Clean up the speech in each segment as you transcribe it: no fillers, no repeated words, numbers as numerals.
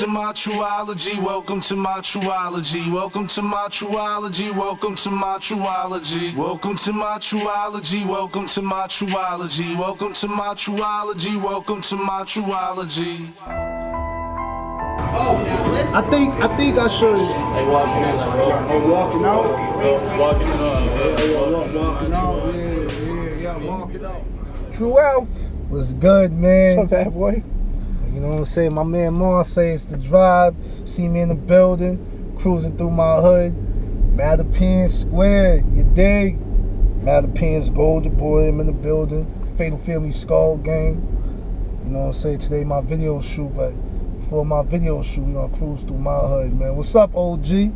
to my Tru-ology, welcome to my Tru-ology, welcome to my Tru-ology, welcome to my Tru-ology, welcome to my Tru-ology, welcome to my Tru-ology, welcome to my Tru-ology, welcome to my Tru-ology. I think I should. They walking in, like, Walking out. walking in. Walking out. Yeah, walking out. Tru-L. What's good, man? What's up, bad boy? You know what I'm saying? My man Marsay is the drive. See me in the building, cruising through my hood. Mattapan'S Square, you dig? Mattapan'S Goldenboy, I'm in the building. Fatal Family Skull Gang. You know what I'm saying? Today my video shoot, but before my video shoot, we gonna cruise through my hood, man. What's up, OG? You,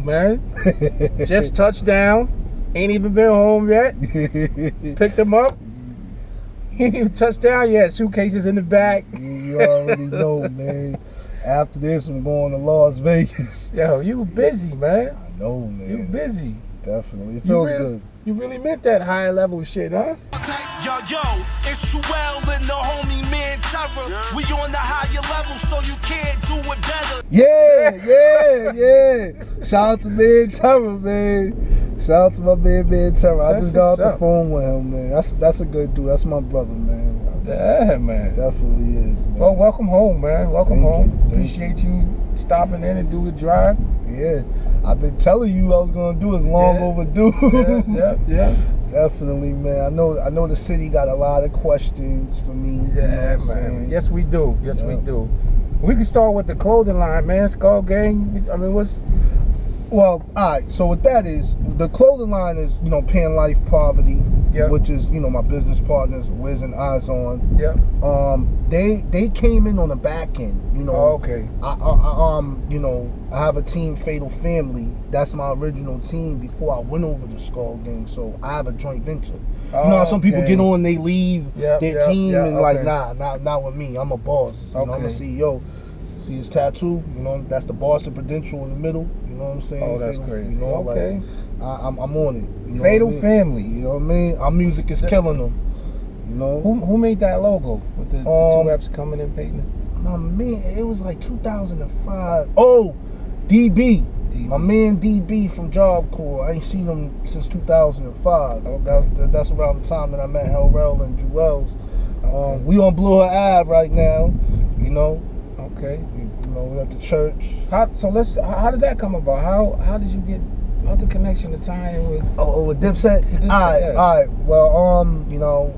man. Just touched down. Ain't even been home yet. Picked him up. He ain't even touched down yet. Suitcases in the back. You already know, man. After this, I'm going to Las Vegas. Yo, you busy, man. I know, man. You busy. Definitely. It feels good. You really meant that high level shit, huh? Yo, it's Tru-L and the homie man Terror. We on the higher level, so you can't do it better. Yeah. Shout out to man Terror, man. Shout out to my man Terror. I just got off the phone with him, man. That's a good dude. That's my brother, man. Yeah, man. Definitely is, man. Well, welcome home, man. Welcome home. Thank Appreciate you stopping in and do the drive. Yeah. I've been telling you I was gonna do it. It's long overdue. Yeah. Definitely, man. I know the city got a lot of questions for me. Yeah, you know what I'm man. saying? Yes, we do. Yes, we do. We can start with the clothing line, man. Skull Gang. I mean, what's... Well, all right. So what that is, the clothing line is, Pan Life Poverty, which is, my business partners, Wiz and Eyes On. Yeah. They came in on the back end, Oh, okay. I have a team, Fatal Family. That's my original team before I went over to Skull Gang. So I have a joint venture. You know how some people get on, they leave their team and like, nah, not with me. I'm a boss. I'm a CEO. See this tattoo? That's the Boston Prudential in the middle. You know what I'm saying? Oh, that's crazy. Like, I'm on it. Fatal Family. You know what I mean? Our music is killing them. Who made that logo with the two F's coming in painting? My man, it was like 2005. Oh, DB. My man DB from Job Corps. I ain't seen him since 2005. That's around the time that I met Harlem and Jewels. We on Blue Her Ave right now. Okay. We at the church. How did that come about? How did you get? What's the connection to tie in with? With Dipset. All right. Well,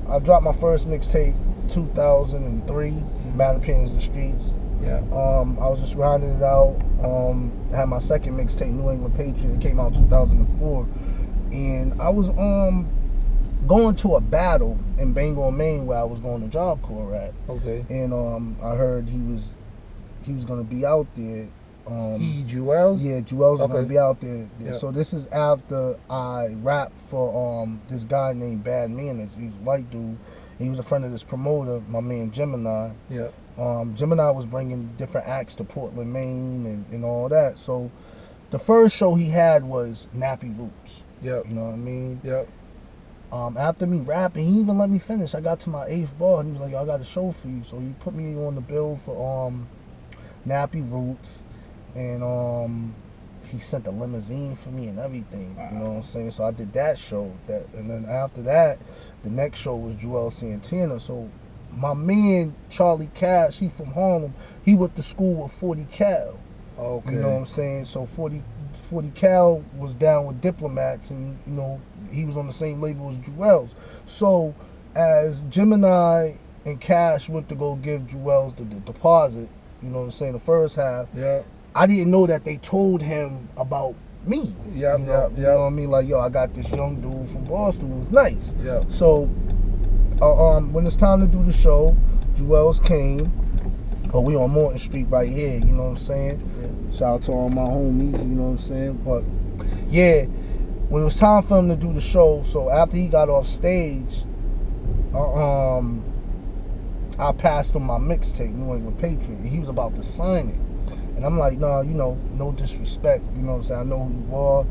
I dropped my first mixtape 2003. Mattapan'S the Streets. Yeah. I was just grinding it out. I had my second mixtape, New England Patriot. It came out in 2004, and I was going to a battle in Bangor, Maine, where I was going to Job Corps at. Okay. And I heard he was gonna be out there. Jewels? Yeah, Jewels was gonna be out there. Yep. So this is after I rapped for this guy named Bad Manners. He's a white dude. He was a friend of this promoter, my man Gemini. Yeah. Gemini was bringing different acts to Portland, Maine, and all that. So the first show he had was Nappy Roots. Yep. You know what I mean? Yep. After me rapping, he even let me finish. I got to my 8th bar, and he was like, "Yo, I got a show for you." So he put me on the bill for Nappy Roots, and he sent a limousine for me and everything. Wow. You know what I'm saying? So I did that show. And then after that, the next show was Joel Santana. So my man Charlie Cash, he from Harlem. He went to school with 40 Cal. Okay. You know what I'm saying? So 40 Cal was down with Diplomats, and he was on the same label as Jewels. So as Gemini and Cash went to go give Jewels the deposit, you know what I'm saying, the first half, I didn't know that they told him about me. You know what I mean? Like, yo, I got this young dude from Boston who's nice. Yeah. So when it's time to do the show, Jewels came. We on Morton Street right here, you know what I'm saying? Yeah. Shout out to all my homies, you know what I'm saying? But yeah, when it was time for him to do the show, so after he got off stage, I passed him my mixtape, New England Patriot, and he was about to sign it. And I'm like, nah, no disrespect, you know what I'm saying? I know who you are,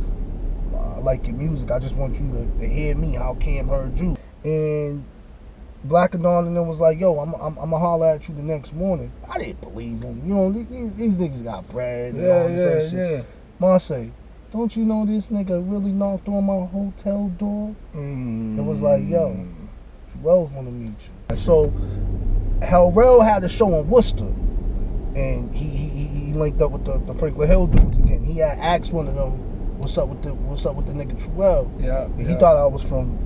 I like your music, I just want you to hear me, how Cam heard you. And Black and Dawn and then was like, yo, I'm gonna holler at you the next morning. I didn't believe him. You know, these niggas got bread and all this other shit. Marsay, don't you know this nigga really knocked on my hotel door? It was like, yo, Tru-L's wanna meet you. So Harlem had a show in Worcester, and he linked up with the Franklin Hill dudes again. He had asked one of them, what's up with the nigga Tru-L? Yeah. He thought I was from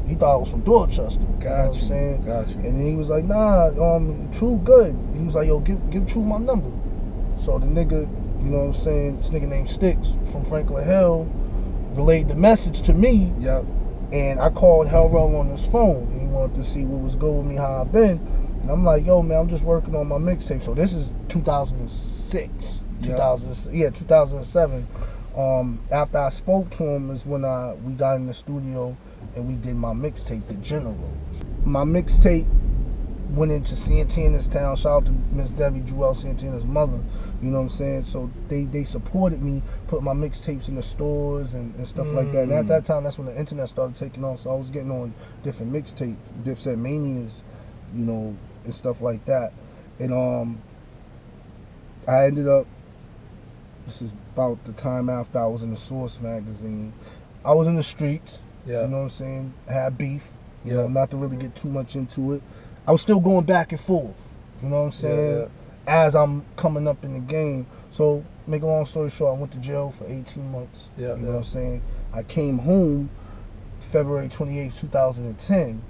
Dorchester. You know what I'm saying? Got you. And then he was like, nah, Tru good. He was like, yo, give Tru my number. So the nigga, you know what I'm saying, this nigga named Sticks from Franklin Hill relayed the message to me. Yep. And I called Harlem on his phone. And he wanted to see what was good with me, how I've been. And I'm like, yo, man, I'm just working on my mixtape. So this is 2006, 2007. After I spoke to him is when we got in the studio and we did my mixtape, The General. My mixtape went into Santana's town. Shout out to Miss Debbie Tru-L, Santana's mother. You know what I'm saying? So they supported me, put my mixtapes in the stores and stuff like that. And at that time, that's when the internet started taking off. So I was getting on different mixtapes, Dipset Manias, you know, and stuff like that. And I ended up, this is about the time after I was in the Source magazine. I was in the streets, you know what I'm saying? I had beef, you know, not to really get too much into it. I was still going back and forth, you know what I'm saying? As I'm coming up in the game. So, make a long story short, I went to jail for 18 months, you know what I'm saying? I came home February 28th, 2010.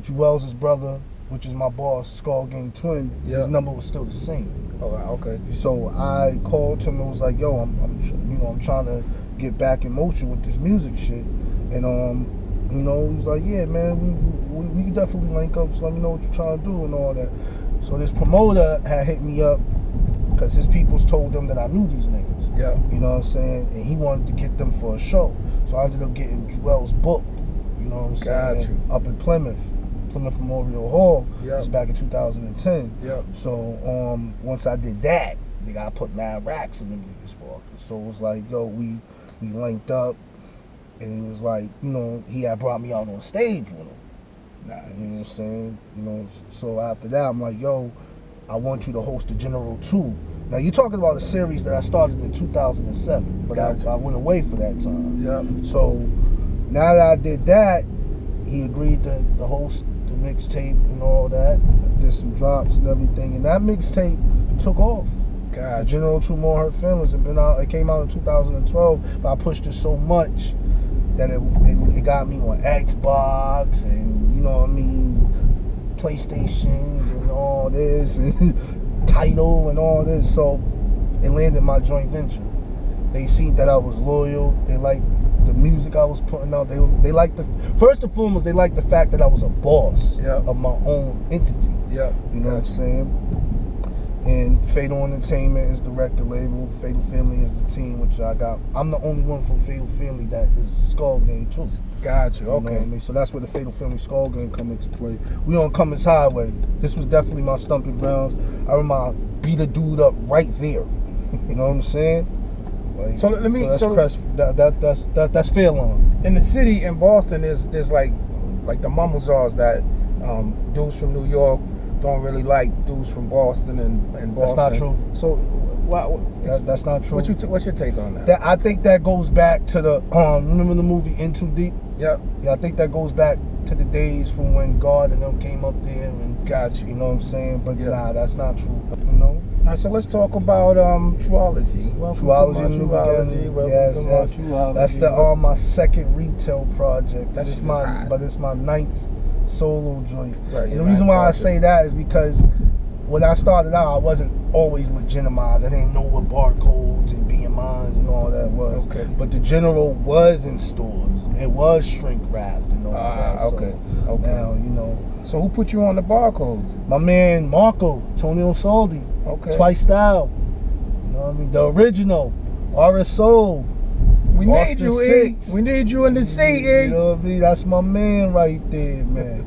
Tru-L's brother, which is my boss, Skull Gang Twin, his number was still the same. Oh, okay. So I called him and was like, yo, I'm trying to get back in motion with this music shit. And you know, he was like, yeah, man, we can definitely link up, so let me know what you're trying to do and all that. So this promoter had hit me up because his peoples told them that I knew these niggas. Yeah. You know what I'm saying? And he wanted to get them for a show. So I ended up getting Tru-L's booked, you know what I'm saying? Up in Plymouth Memorial Hall. It was back in 2010. So once I did that, I put mad racks in the niggas' pockets. So it was like, yo, we linked up, and it was like, you know, he had brought me out on stage with him. You know what I'm saying? You know, so after that, I'm like, yo, I want you to host the General 2. Now you're talking about a series that I started in 2007, but I went away for that time. So now that I did that, he agreed to host the mixtape and all that. I did some drops and everything, and that mixtape took off. The General 2 More Hurt Feelings it came out in 2012, but I pushed it so much that it got me on Xbox and, you know what I mean, PlayStation and all this, and Tidal and all this. So it landed my joint venture. They seen that I was loyal. They liked the music I was putting out. They liked first and foremost, they liked the fact that I was a boss of my own entity. You know what I'm saying? And Fatal Entertainment is the record label. Fatal Family is the team, which I got. I'm the only one from Fatal Family that is Skull Gang too. Got you. Okay. You know what I mean? So that's where the Fatal Family Skull Gang come into play. We on Cummins Highway. This was definitely my stomping grounds. I remember I beat a dude up right there. You know what I'm saying? Like, so let me. That's fair line. In the city in Boston, there's like the mumblezars that dudes from New York don't really like dudes from Boston and Boston. That's not true. So, that's not true. What's your take on that? I think that goes back to the remember the movie In Too Deep? Yeah, I think that goes back to the days from when God and them came up there and got you. You know what I'm saying? But nah, that's not true. You know. All right, so let's talk about Tru-ology. Tru-ology, yes. That's my second retail project. It's my 9th solo joint. Right, and the reason why I say that is because when I started out, I wasn't always legitimized. I didn't know what barcodes and BMIs and all that was. Okay. But the General was in stores. It was shrink wrapped and all that. Okay. So now, you know. So who put you on the barcodes? My man Marco, Tony Osaldi. Okay. Twice Style. You know what I mean? The original. RSO. We need you, E. We need you in the seat, E. You know what I mean? That's my man right there, man.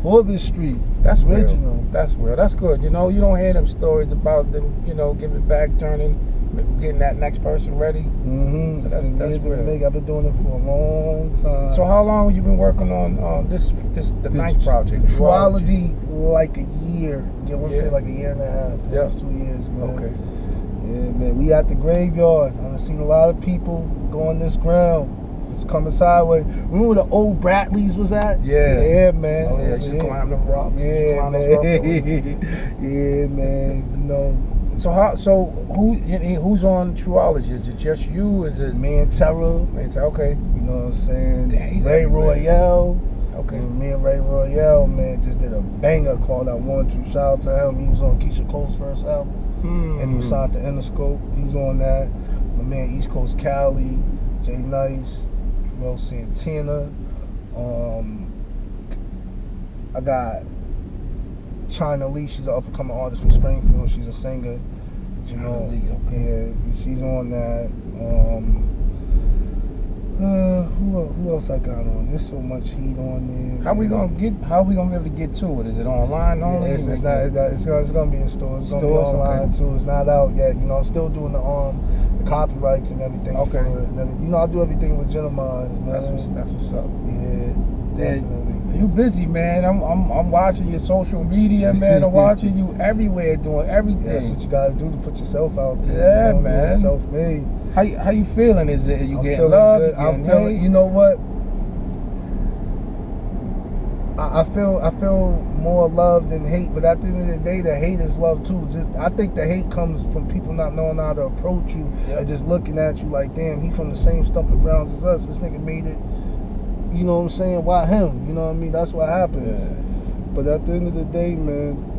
Corbin Street. That's original. Real. That's real. That's good. You know, you don't hear them stories about them, you know, giving back, turning Maybe getting that next person ready. Mm-hmm. So that's real. I've been doing it for a long time. So how long have you been working on the ninth project? The Tru-ology, like a year. Yeah, I want to say like a year and a half. Yeah. Almost 2 years, man. Okay. Yeah, man. We at the graveyard. I've seen a lot of people go on this ground. It's coming sideways. Remember where the old Bradleys was at? Yeah. Yeah, man. Oh yeah, you climb them rocks. Yeah, man. Yeah, man. You know. So who's on Tru-ology? Is it just you? Is it Man Terror? Okay. You know what I'm saying? Damn, he's Ray everywhere. Royale. Okay. Me and Ray Royale, man, just did a banger called I Want To. Shout out to him. He was on Keisha Cole's first album. And he was signed to Interscope. He's on that. My man East Coast Cali, Jay Nice, Tru-L Santana. I got China Lee. She's an up and coming artist from Springfield. She's a singer. You know, yeah, she's on that. Who else I got on? There's so much heat on there. How we gonna be able to get to it? Is it online only? It's gonna be in stores. It's gonna be online too. It's not out yet. You know, I'm still doing the copyrights and everything. Okay. For it and everything. You know, I do everything legitimized, man. That's what's up. Yeah, definitely. You busy, man. I'm watching your social media, man. I'm watching you everywhere doing everything. That's what you gotta do to put yourself out there. Yeah, you know, man. Self-made. How you feeling? Is it you I'm getting feeling love? good. I'm feeling. You know what? I feel more love than hate, but at the end of the day, the hate is love too. I think the hate comes from people not knowing how to approach you and just looking at you like, damn, he from the same stumping grounds as us. This nigga made it. You know what I'm saying? Why him? You know what I mean? That's what happens. Yeah. But at the end of the day, man.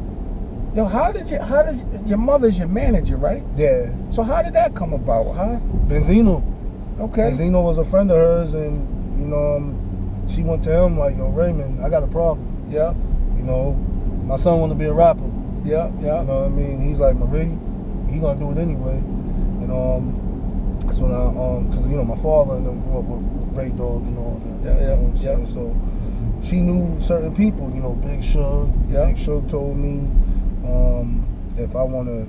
Yo, how did your mother's your manager, right? Yeah. So how did that come about, huh? Benzino. Okay. Benzino was a friend of hers, and you know, she went to him like, yo, Raymond, I got a problem. Yeah. You know, my son want to be a rapper. Yeah. You know what I mean? He's like, Marie, he gonna do it anyway. And that's when cause you know my father and them grew up with Ray Dog and all that. Yeah. You know what I'm saying? So she knew certain people. You know, Big Shug. Yeah. Big Shug told me if I wanna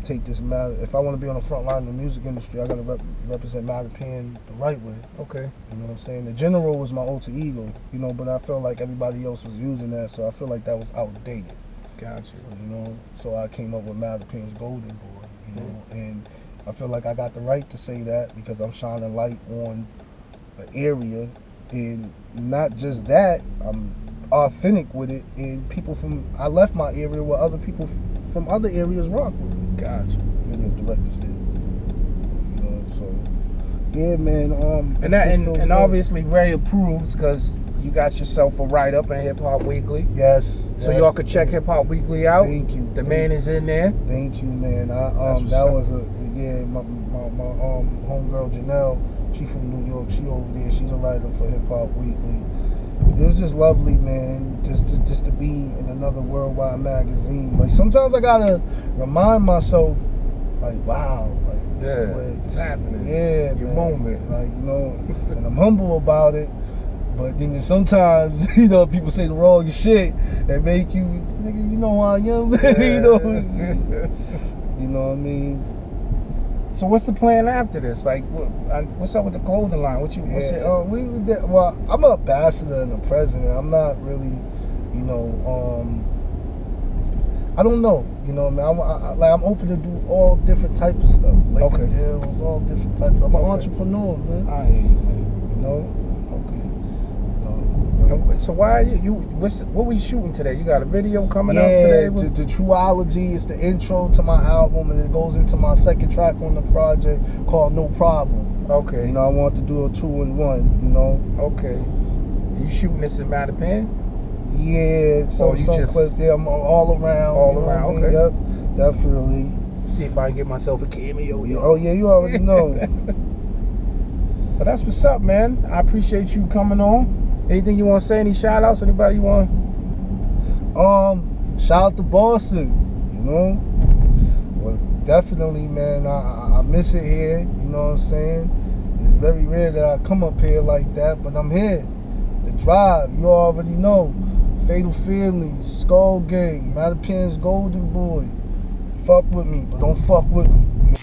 take this matter, if I wanna be on the front line of the music industry, I gotta represent Mattapan the right way. Okay. You know what I'm saying? The General was my alter ego, you know, but I felt like everybody else was using that, so I feel like that was outdated. Gotcha. You know, so I came up with Mattapan'S Goldenboy, you know, and I feel like I got the right to say that because I'm shining light on an area, and not just that, I'm authentic with it, and I left my area where other people from other areas rock with me. Gotcha. Video directors did. You know, so yeah, man. And obviously Ray approves because you got yourself a write-up in Hip Hop Weekly. Yes. So y'all could check Hip Hop Weekly out. Thank you. The man is in there. Thank you, man. My homegirl Janelle, she from New York. She over there. She's a writer for Hip Hop Weekly. It was just lovely, man. Just to be in another worldwide magazine. Like sometimes I gotta remind myself, like, wow, like this is what it's happening. Yeah, Your man. moment. Like, you know, and I'm humble about it. But then sometimes, you know, people say the wrong shit and make you, nigga, you know who I am. You know what I mean? So what's the plan after this? Like, what's up with the clothing line? Well, I'm an ambassador and a president. I'm not really, you know, I don't know. You know what I mean? I'm open to do all different types of stuff. Labor deals, all different types. I'm an entrepreneur, man. I hear you, man. You know? So why are what we shooting today? You got a video coming up today? Yeah, the Tru-ology is the intro to my album, and it goes into my second track on the project called No Problem. Okay. You know, I want to do a 2-in-1, you know? Okay. You shooting this in Mattapan? Yeah, some clips. Yeah, I'm all around. All around, okay. Yep, definitely. See if I can get myself a cameo. Oh, yeah, you already know. But that's what's up, man. I appreciate you coming on. Anything you want to say? Any shout outs? Anybody you want? Shout out to Boston, you know? Well, definitely, man. I miss it here, you know what I'm saying? It's very rare that I come up here like that, but I'm here. The Drive, you already know. Fatal Family, Skull Gang, Mattapan'S Goldenboy, Fuck with me, but don't fuck with me.